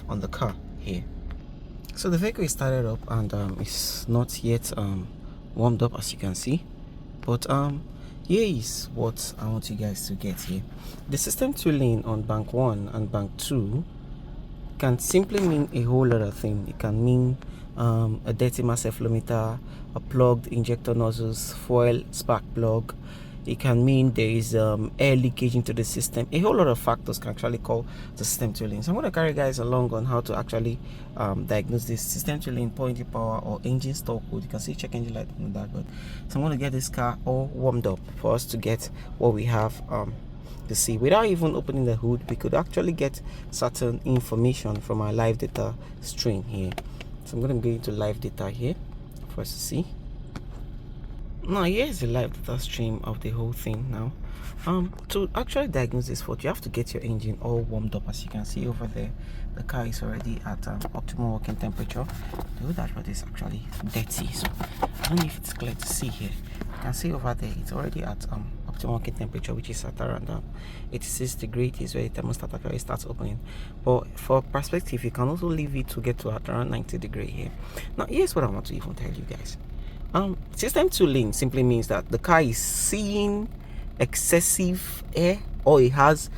on the car here. So the vehicle is started up and it's not yet warmed up, as you can see, but here is what I want you guys to get here. The system 2 lane on bank 1 and bank 2 can simply mean a whole lot of things. It can mean a dirty mass efflumeter, a plugged injector nozzles, fuel spark plug. It can mean there is air leakage into the system. A whole lot of factors can actually call the system 2 lane. So I'm going to carry you guys along on how to actually diagnose this system 2 lane pointy power or engine stall code. You can see check engine light on that. But so I'm going to get this car all warmed up for us to get what we have to see. Without even opening the hood, we could actually get certain information from our live data stream here. So I'm going to go into live data here for us to see. Now here's the live data stream of the whole thing. Now to actually diagnose this fault, you have to get your engine all warmed up. As you can see over there, the car is already at optimal working temperature. The hood dashboard is actually dirty, so I don't know if it's clear to see here. You can see over there it's already at optimal working temperature, which is at around 86 degrees. Is where the thermostat actually starts opening. But for perspective, you can also leave it to get to at around 90 degrees here. Now here's what I want to even tell you guys. System 2 lane simply means that the car is seeing excessive air, or it has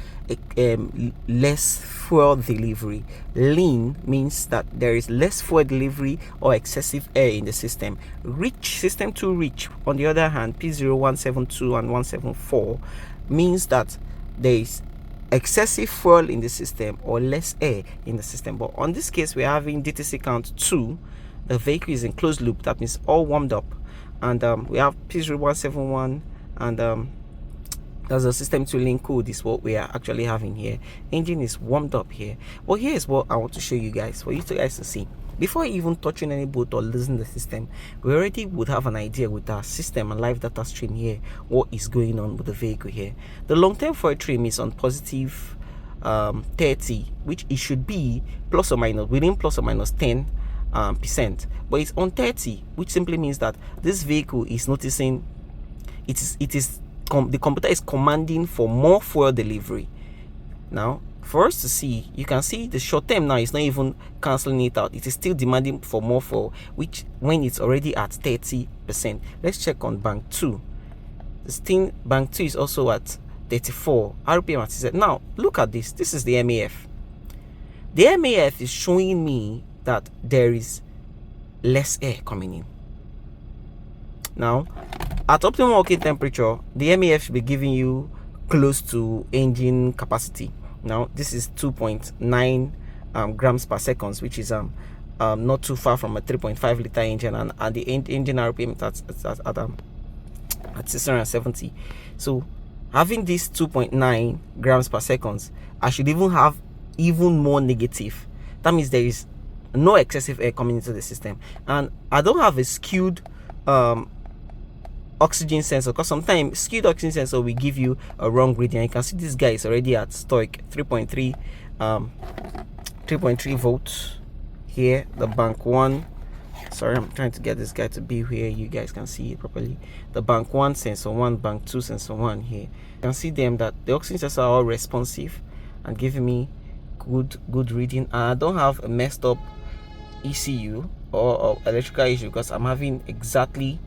less fuel delivery. Lean means that there is less fuel delivery or excessive air in the system. Rich, system 2 rich, on the other hand, P0172 and 174 means that there is excessive fuel in the system or less air in the system. But on this case, we're having DTC count 2. The vehicle is in closed loop, that means all warmed up, and we have P0171 and that's a system 2 lane code is what we are actually having here. Engine is warmed up here. Well, here's what I want to show you guys, for you guys to see. Before even touching any boat or losing the system, we already would have an idea with our system and live data stream here what is going on with the vehicle here. The long-term fuel trim is on positive 30, which it should be plus or minus, within plus or minus 10%, but it's on 30, which simply means that this vehicle is noticing the computer is commanding for more fuel delivery. Now for us to see, you can see the short term now is not even cancelling it out. It is still demanding for more fuel, which when it's already at 30%. Let's check on bank 2. This thing, bank 2 is also at 34 RPM at Z. Now look at this. This is the MAF. The MAF is showing me that there is less air coming in. Now at optimal working temperature, the MAF should be giving you close to engine capacity. Now this is 2.9 grams per second, which is not too far from a 3.5 liter engine, and the engine RPM at 670. So having this 2.9 grams per second, I should even have even more negative. That means there is no excessive air coming into the system, and I don't have a skewed oxygen sensor, because sometimes skewed oxygen sensor will give you a wrong reading. You can see this guy is already at stoic 3.3 volts here. The bank 1, sorry, I'm trying to get this guy to be where you guys can see it properly. The bank 1 sensor 1, bank 2 sensor 1 here. You can see them that the oxygen sensor are all responsive and giving me good reading, and I don't have a messed up ECU or electrical issue, because I'm having exactly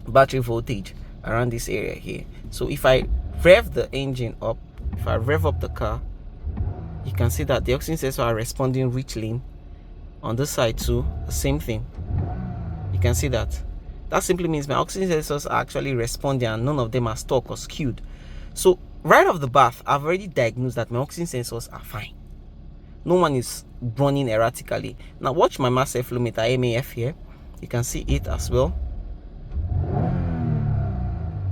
battery voltage around this area here. So if I rev the engine up, if I rev up the car, you can see that the oxygen sensors are responding richly. On this side too, the same thing. You can see that simply means my oxygen sensors are actually responding, and none of them are stuck or skewed. So right off the bat, I've already diagnosed that my oxygen sensors are fine. No one is running erratically. Now watch my mass efflumeter MAF here. You can see it as well.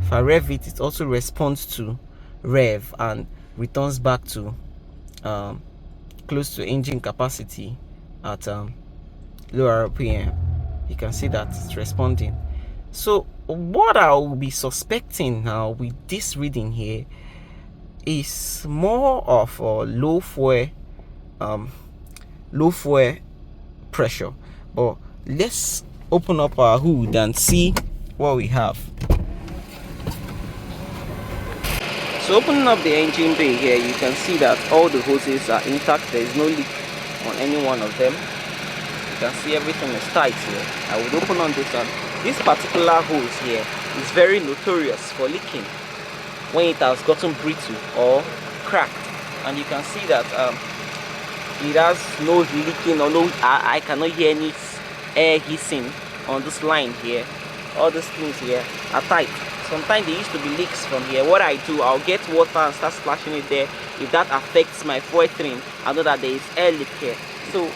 If I rev it, it also responds to rev and returns back to close to engine capacity at lower RPM. You can see that it's responding. So what I will be suspecting now with this reading here is more of a low fuel pressure. But let's open up our hood and see what we have. So opening up the engine bay here, you can see that all the hoses are intact. There is no leak on any one of them. You can see everything is tight here. I would open on this one. This particular hose here is very notorious for leaking when it has gotten brittle or cracked, and you can see that it has no leaking or no. I cannot hear any air hissing on this line here. All these things here are tight. Sometimes there used to be leaks from here. What I do, I'll get water and start splashing it there. If that affects my fuel train, I know that there is air leak here. So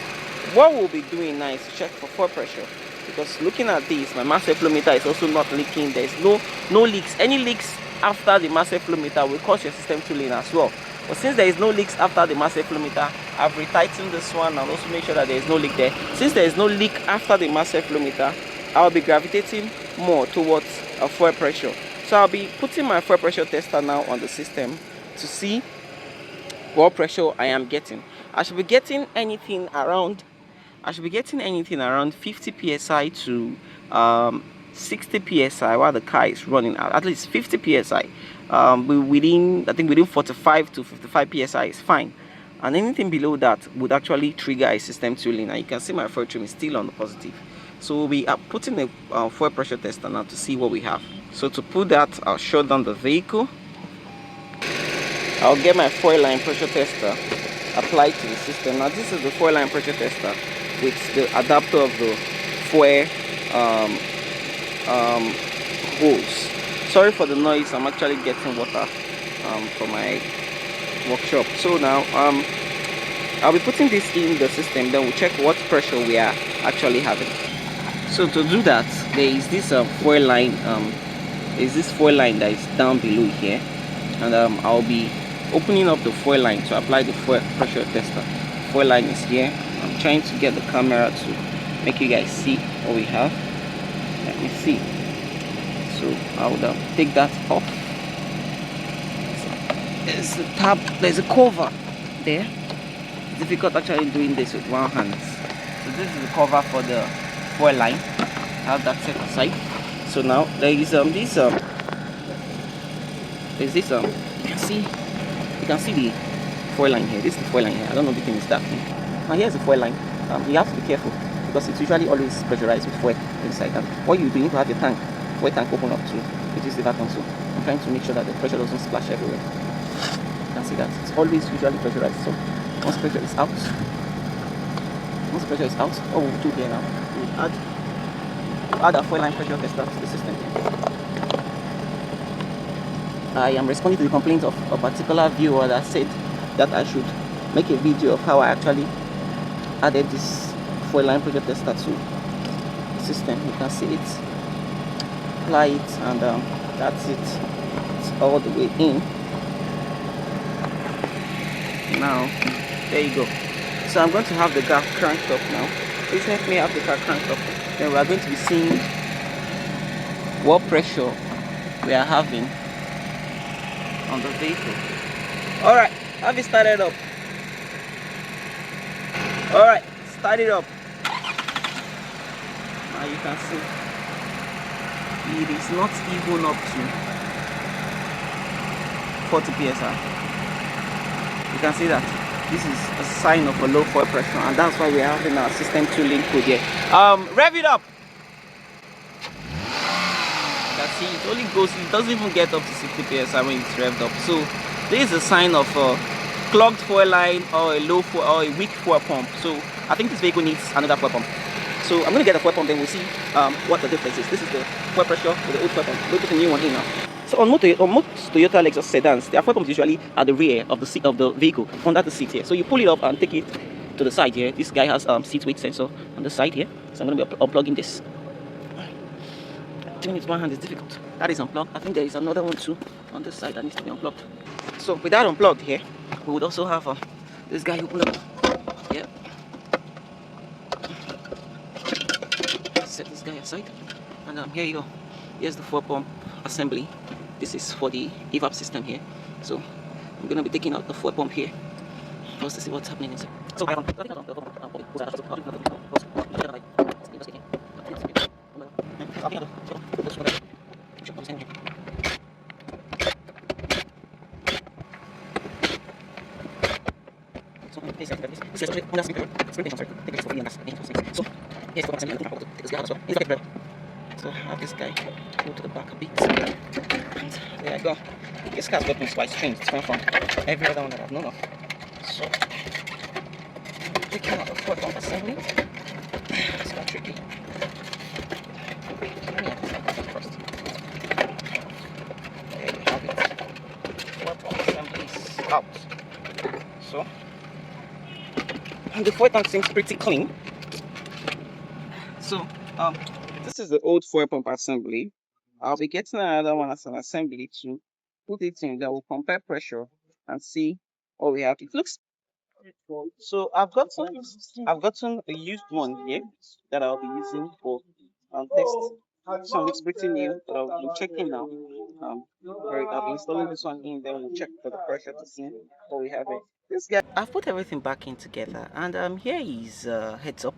what we'll be doing now is to check for fuel pressure, because looking at this, my mass flow meter is also not leaking. There's no leaks. Any leaks after the mass flow meter will cause your system to lean as well. But since there is no leaks after the mass flow meter, I've retightened this one and also make sure that there is no leak there. Since there is no leak after the mass flow meter, I'll be gravitating more towards a fuel pressure. So I'll be putting my fuel pressure tester now on the system to see what pressure I am getting. I should be getting anything around 50 psi to 60 psi while the car is running. At least 50 psi. Within 45 to 55 psi is fine. And anything below that would actually trigger a system to lean. And you can see my fuel trim is still on the positive. So we are putting a fuel pressure tester now to see what we have. So to put that, I'll shut down the vehicle. I'll get my fuel line pressure tester applied to the system. Now this is the fuel line pressure tester with the adapter of the fuel hose. Sorry for the noise, I'm actually getting water from my workshop. So now I'll be putting this in the system, then we'll check what pressure we are actually having. So to do that, there is this fuel line that is down below here, and I'll be opening up the fuel line to apply the fuel pressure tester. Fuel line is here. I'm trying to get the camera to make you guys see what we have. Let me see. So I would take that off. There's a tab, there's a cover there. It's difficult actually doing this with one hand. So this is the cover for the fuel line. I have that set aside. So now there is this you can see the fuel line here. This is the fuel line here. I don't know if the thing is dark. Now here's the fuel line. You have to be careful because it's usually always pressurized with fuel inside. And what you do, you need to have your fuel tank open up to reduce the vacuum. So I'm trying to make sure that the pressure doesn't splash everywhere. You can see that it's always usually pressurized. So once pressure is out, what we'll do here now, we'll add a fuel line pressure tester to the system. I am responding to the complaint of a particular viewer that said that I should make a video of how I actually added this fuel line pressure tester to the system. You can see it, apply it, and that's it. It's all the way in. Now, there you go. So I'm going to have the car cranked up now. Please help me have the car cranked up. Then we are going to be seeing what pressure we are having on the vehicle. Alright, have it started up. Alright, start it up. Now you can see it is not even up to 40 psi. You can see that this is a sign of a low fuel pressure, and that's why we are having our system to link code here. Rev it up. You can see it only goes, it doesn't even get up to 60 psi when it's revved up. So this is a sign of a clogged fuel line or a low fuel or a weak fuel pump. So I think this vehicle needs another fuel pump. So I'm going to get a fuel pump, then we'll see what the difference is. This is the fuel pressure with the old fuel pump. We'll put a new one in now. So on most Toyota Lexus sedans, their fuel pumps usually at the rear of the seat of the vehicle, under the seat here. So you pull it up and take it to the side here. This guy has seat weight sensor on the side here. So I'm going to be unplugging this. Doing it with one hand is difficult. That is unplugged. I think there is another one too on this side that needs to be unplugged. So with that unplugged here, we would also have this guy open up. Yeah. Set this guy aside, and here you go. Here's the fuel pump assembly. This is for the evap system here. So I'm gonna be taking out the fuel pump here just to see what's happening inside. So This is actually under speaker. Screen, sorry. Take this for and that's so here's the assembly. Take this guy as well. Here's the so I have this guy go to the back a bit. And there I go. This car's got no splice strings. It's different from every other one that I've known of. So taking out the 4-pump assembly. It's quite tricky. Let me have this out first. There you have it. 4-pump assembly is out. So and the 4-pump seems pretty clean. So this is the old 4-pump assembly. I'll be getting another one as an assembly to put it in that will compare pressure and see what we have. It looks so I've gotten a used one here that I'll be using for test. So it's pretty new, but I'll be checking now. I'll be installing this one in, then we'll check for the pressure to see what we have here. This guy, I've put everything back in together, and here is heads up.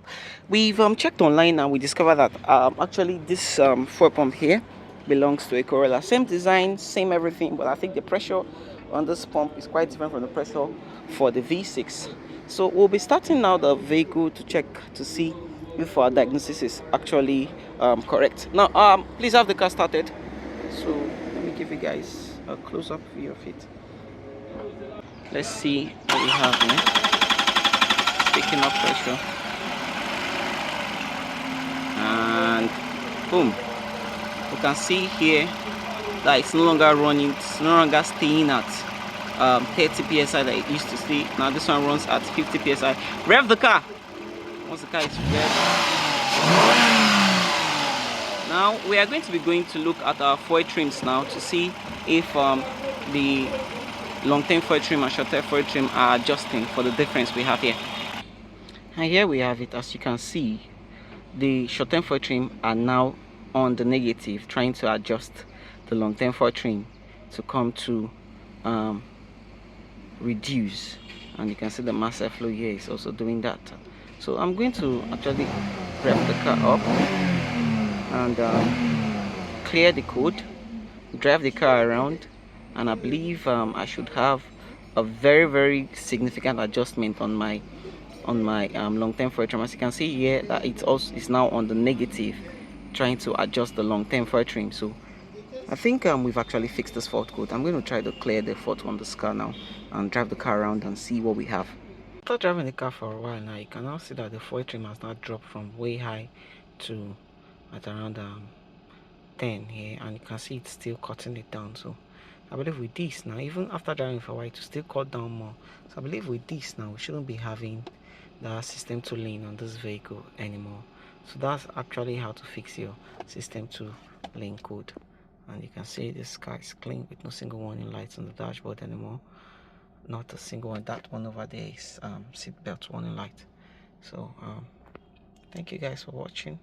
We've checked online and we discovered that actually this 4-pump here belongs to a Corolla. Same design, same everything, but I think the pressure on this pump is quite different from the pressure for the V6. So we'll be starting now the vehicle to check to see if our diagnosis is actually correct. Now please have the car started. So let me give you guys a close-up view of it. Let's see what we have here. Picking up pressure. And boom. You can see here that it's no longer running, it's no longer staying at 30 psi that it used to stay. Now this one runs at 50 psi. Rev the car. Once the car is revved. Now we are going to be going to look at our foil trims now to see if the long-term foil trim and short-term foil trim are adjusting for the difference we have here. And here we have it. As you can see, the short-term foil trim are now on the negative, trying to adjust the long-term foil trim to come to reduce. And you can see the mass airflow here is also doing that. So I'm going to actually rev the car up and clear the code, drive the car around, and I believe I should have a very significant adjustment on my long-term foil trim. As you can see here, that it's also is now on the negative, trying to adjust the long-term foil trim. So I think we've actually fixed this fault code. I'm going to try to clear the fault on this car now and drive the car around and see what we have. After driving the car for a while now, you can now see that the foil trim has now dropped from way high to at around 10 here, and you can see it's still cutting it down. So I believe with this now, even after driving for a while, to still cut down more. So I believe with this now, we shouldn't be having the system to lean on this vehicle anymore. So that's actually how to fix your system to lean code. And you can see this car is clean with no single warning lights on the dashboard anymore. Not a single one. That one over there is seatbelt warning light. So thank you guys for watching.